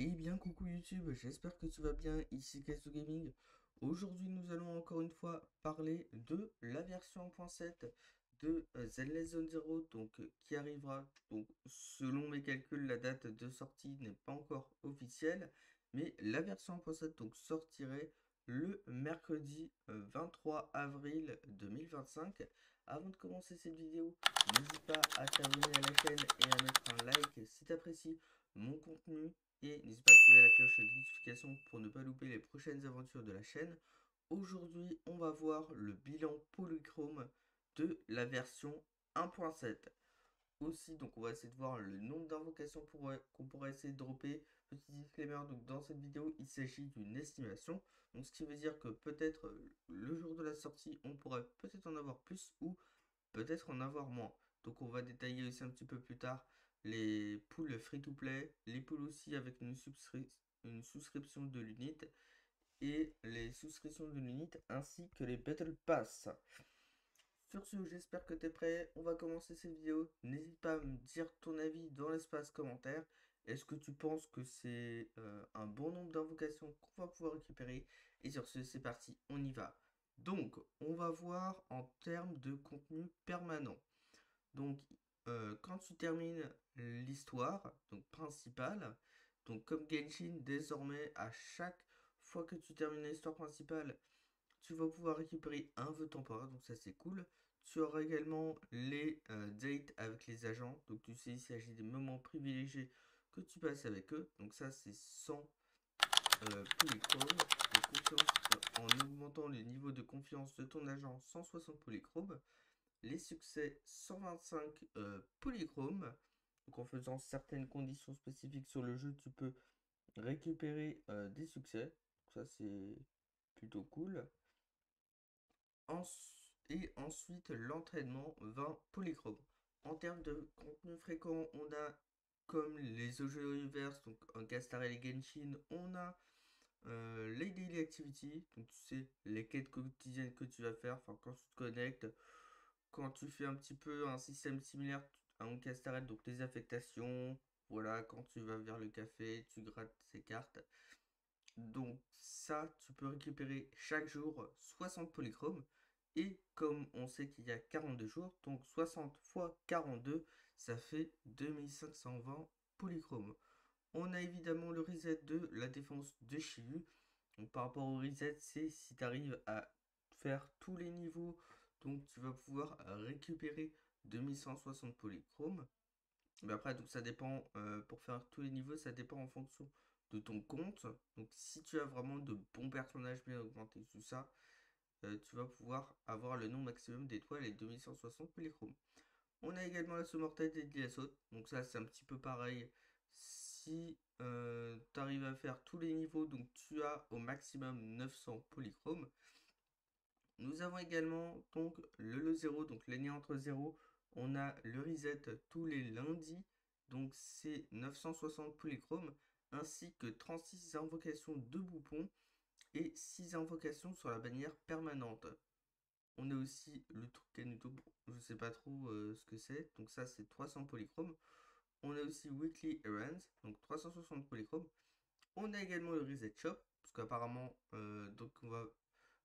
Eh bien coucou YouTube, j'espère que tu vas bien, ici Kaizo Gaming. Aujourd'hui nous allons encore une fois parler de la version 1.7 de The Legend Zero, qui arrivera, donc selon mes calculs la date de sortie n'est pas encore officielle, mais la version 1.7 donc sortirait le mercredi 23 avril 2025. Avant de commencer cette vidéo, n'hésite pas à t'abonner à la chaîne et à mettre un like si tu apprécies mon contenu et n'hésite pas à activer la cloche de notification pour ne pas louper les prochaines aventures de la chaîne. Aujourd'hui, on va voir le bilan polychrome de la version 1.7. Aussi, donc on va essayer de voir le nombre d'invocations qu'on pourrait essayer de dropper. Petit disclaimer, donc dans cette vidéo, il s'agit d'une estimation. Donc ce qui veut dire que peut-être le jour de la sortie, on pourrait peut-être en avoir plus ou peut-être en avoir moins. Donc on va détailler aussi un petit peu plus tard les poules free-to-play, les poules aussi avec une souscription de l'unit et les souscriptions de l'unit ainsi que les Battle Pass. Sur ce, j'espère que tu es prêt. On va commencer cette vidéo. N'hésite pas à me dire ton avis dans l'espace commentaire. Est-ce que tu penses que c'est un bon nombre d'invocations qu'on va pouvoir récupérer? Et sur ce, c'est parti, on y va. Donc, on va voir en termes de contenu permanent. Donc, quand tu termines l'histoire donc principale, donc comme Genshin, désormais, à chaque fois que tu termines l'histoire principale, tu vas pouvoir récupérer un vœu temporaire, donc ça c'est cool. Tu auras également les dates avec les agents, donc tu sais, il s'agit des moments privilégiés que tu passes avec eux, donc ça c'est 100 polychromes, de confiance, en augmentant les niveaux de confiance de ton agent 160 polychromes, les succès 125 polychromes. Donc en faisant certaines conditions spécifiques sur le jeu, tu peux récupérer des succès. Donc ça c'est plutôt cool. Et ensuite l'entraînement 20 polychromes. En termes de contenu fréquent, on a comme les Ojo Universe, donc un Castar et les Genshin, on a les daily activities, donc tu sais, les quêtes quotidiennes que tu vas faire, enfin quand tu te connectes, quand tu fais un petit peu un système similaire à un Castaret, donc les affectations, voilà, quand tu vas vers le café, tu grattes ces cartes. Donc ça, tu peux récupérer chaque jour 60 polychromes. Et comme on sait qu'il y a 42 jours, donc 60 fois 42, ça fait 2520 polychromes. On a évidemment le reset de la défense de Shivu. Donc par rapport au reset, c'est si tu arrives à faire tous les niveaux, donc tu vas pouvoir récupérer 2160 polychromes. Mais après, donc ça dépend, pour faire tous les niveaux, ça dépend en fonction de ton compte. Donc si tu as vraiment de bons personnages bien augmentés, tout ça, tu vas pouvoir avoir le nombre maximum d'étoiles et 2160 polychromes. On a également la mortelle et l'Iassaut. Donc ça c'est un petit peu pareil. Si tu arrives à faire tous les niveaux, donc tu as au maximum 900 polychromes. Nous avons également donc le 0, donc l'année entre 0. On a le reset tous les lundis, donc c'est 960 polychromes, ainsi que 36 invocations de boupons et 6 invocations sur la bannière permanente. On a aussi le truc Canuto, je sais pas trop ce que c'est, donc ça c'est 300 polychromes. On a aussi Weekly Errands, donc 360 polychromes. On a également le Reset Shop, parce qu'apparemment, donc on va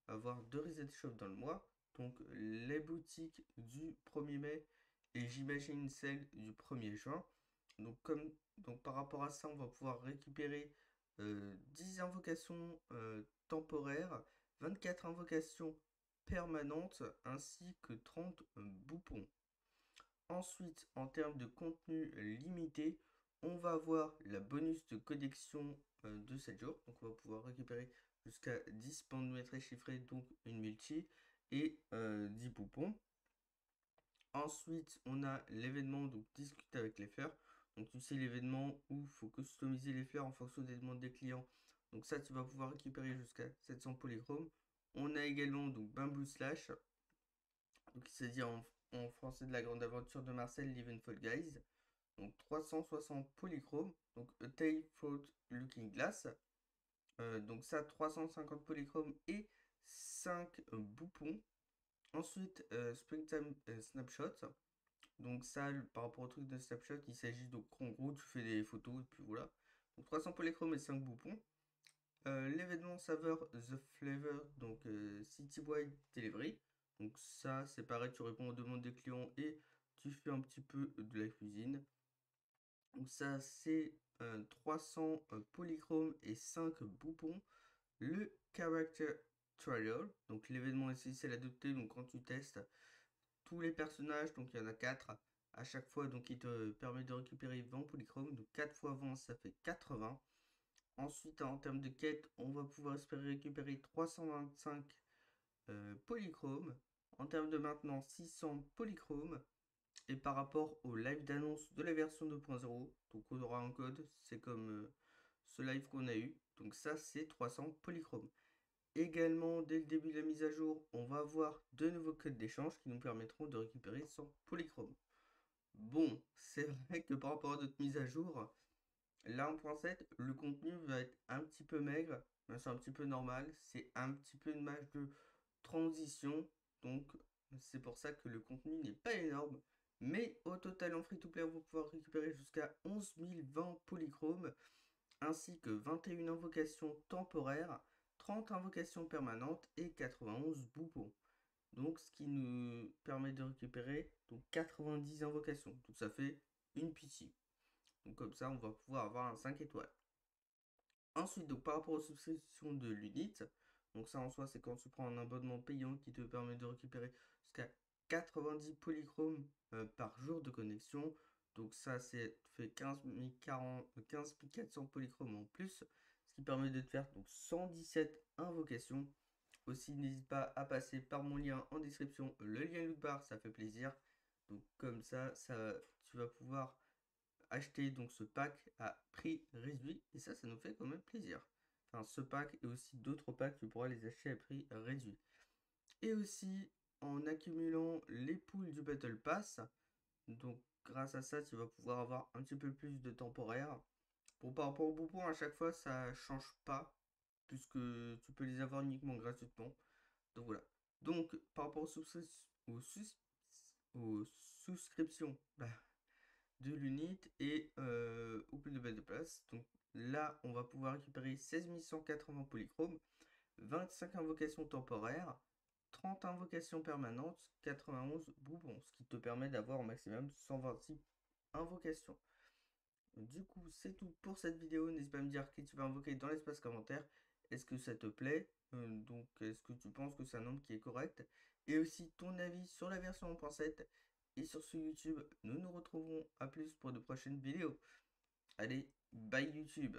avoir deux Reset Shop dans le mois. Donc les boutiques du 1er mai et j'imagine celle du 1er juin. Donc par rapport à ça, on va pouvoir récupérer 10 invocations temporaires, 24 invocations permanentes ainsi que 30 boupons. Ensuite, en termes de contenu limité, on va avoir la bonus de connexion de 7 jours. Donc on va pouvoir récupérer jusqu'à 10 bandes chiffrées, donc une multi, et 10 poupons. Ensuite, on a l'événement, donc discuter avec les fleurs. Donc tu sais l'événement où il faut customiser les fleurs en fonction des demandes des clients. Donc ça, tu vas pouvoir récupérer jusqu'à 700 polychromes. On a également donc Bamboo Slash, donc il s'est dit en français de la grande aventure de Marcel, Live and Fall Guys. Donc 360 polychromes, donc A Tale Through Looking Glass. Donc ça, 350 polychromes et 5 boupons. Ensuite, Springtime Snapshot. Donc ça, par rapport au truc de snapshot, il s'agit donc en gros, tu fais des photos et puis voilà. Donc 300 polychromes et 5 boutons. L'événement saveur The Flavor, donc Citywide Delivery. Donc ça, c'est pareil, tu réponds aux demandes des clients et tu fais un petit peu de la cuisine. Donc ça, c'est 300 polychromes et 5 boutons. Le Character Trial, donc l'événement essentiel adopté, donc quand tu testes tous les personnages, donc il y en a 4 à chaque fois, donc il te permet de récupérer 20 polychromes, donc 4 fois 20 ça fait 80. Ensuite en termes de quête, on va pouvoir espérer récupérer 325 polychromes. En termes de maintenance, 600 polychromes. Et par rapport au live d'annonce de la version 2.0, donc on aura un code, c'est comme ce live qu'on a eu, donc ça c'est 300 polychromes. Également, dès le début de la mise à jour, on va avoir de nouveaux codes d'échange qui nous permettront de récupérer 100 polychromes. Bon, c'est vrai que par rapport à notre mise à jour, là en point 7, le contenu va être un petit peu maigre, mais c'est un petit peu normal, c'est un petit peu une match de transition, donc c'est pour ça que le contenu n'est pas énorme. Mais au total en free-to-play, on va pouvoir récupérer jusqu'à 11 020 polychromes, ainsi que 21 invocations temporaires, 30 invocations permanentes et 91 boupons. Donc ce qui nous permet de récupérer donc 90 invocations. Donc ça fait une pitié. Donc comme ça, on va pouvoir avoir un 5 étoiles. Ensuite, donc par rapport aux subscriptions de l'unit, donc ça en soi, c'est quand tu prends un abonnement payant qui te permet de récupérer jusqu'à 90 polychromes par jour de connexion. Donc ça, c'est fait 15 400 polychromes en plus, ce qui permet de te faire donc 117 invocations. Aussi, n'hésite pas à passer par mon lien en description, le lien lootbar, ça fait plaisir. Donc comme ça tu vas pouvoir acheter donc ce pack à prix réduit et ça nous fait quand même plaisir. Enfin, ce pack et aussi d'autres packs, tu pourras les acheter à prix réduit. Et aussi en accumulant les poules du Battle Pass, donc grâce à ça, tu vas pouvoir avoir un petit peu plus de temporaire. Bon, par rapport aux boupons, à chaque fois, ça change pas, puisque tu peux les avoir uniquement gratuitement. Donc voilà. Donc, par rapport aux souscriptions, bah, de l'unit et au plus de base de place. Donc là, on va pouvoir récupérer 16 180 polychromes, 25 invocations temporaires, 30 invocations permanentes, 91 boubons, ce qui te permet d'avoir au maximum 126 invocations. Du coup, c'est tout pour cette vidéo. N'hésite pas à me dire qui tu vas invoquer dans l'espace commentaire. Est-ce que ça te plaît? Donc, est-ce que tu penses que c'est un nombre qui est correct? Et aussi ton avis sur la version 1.7 et sur ce YouTube. Nous nous retrouverons à plus pour de prochaines vidéos. Allez, bye YouTube!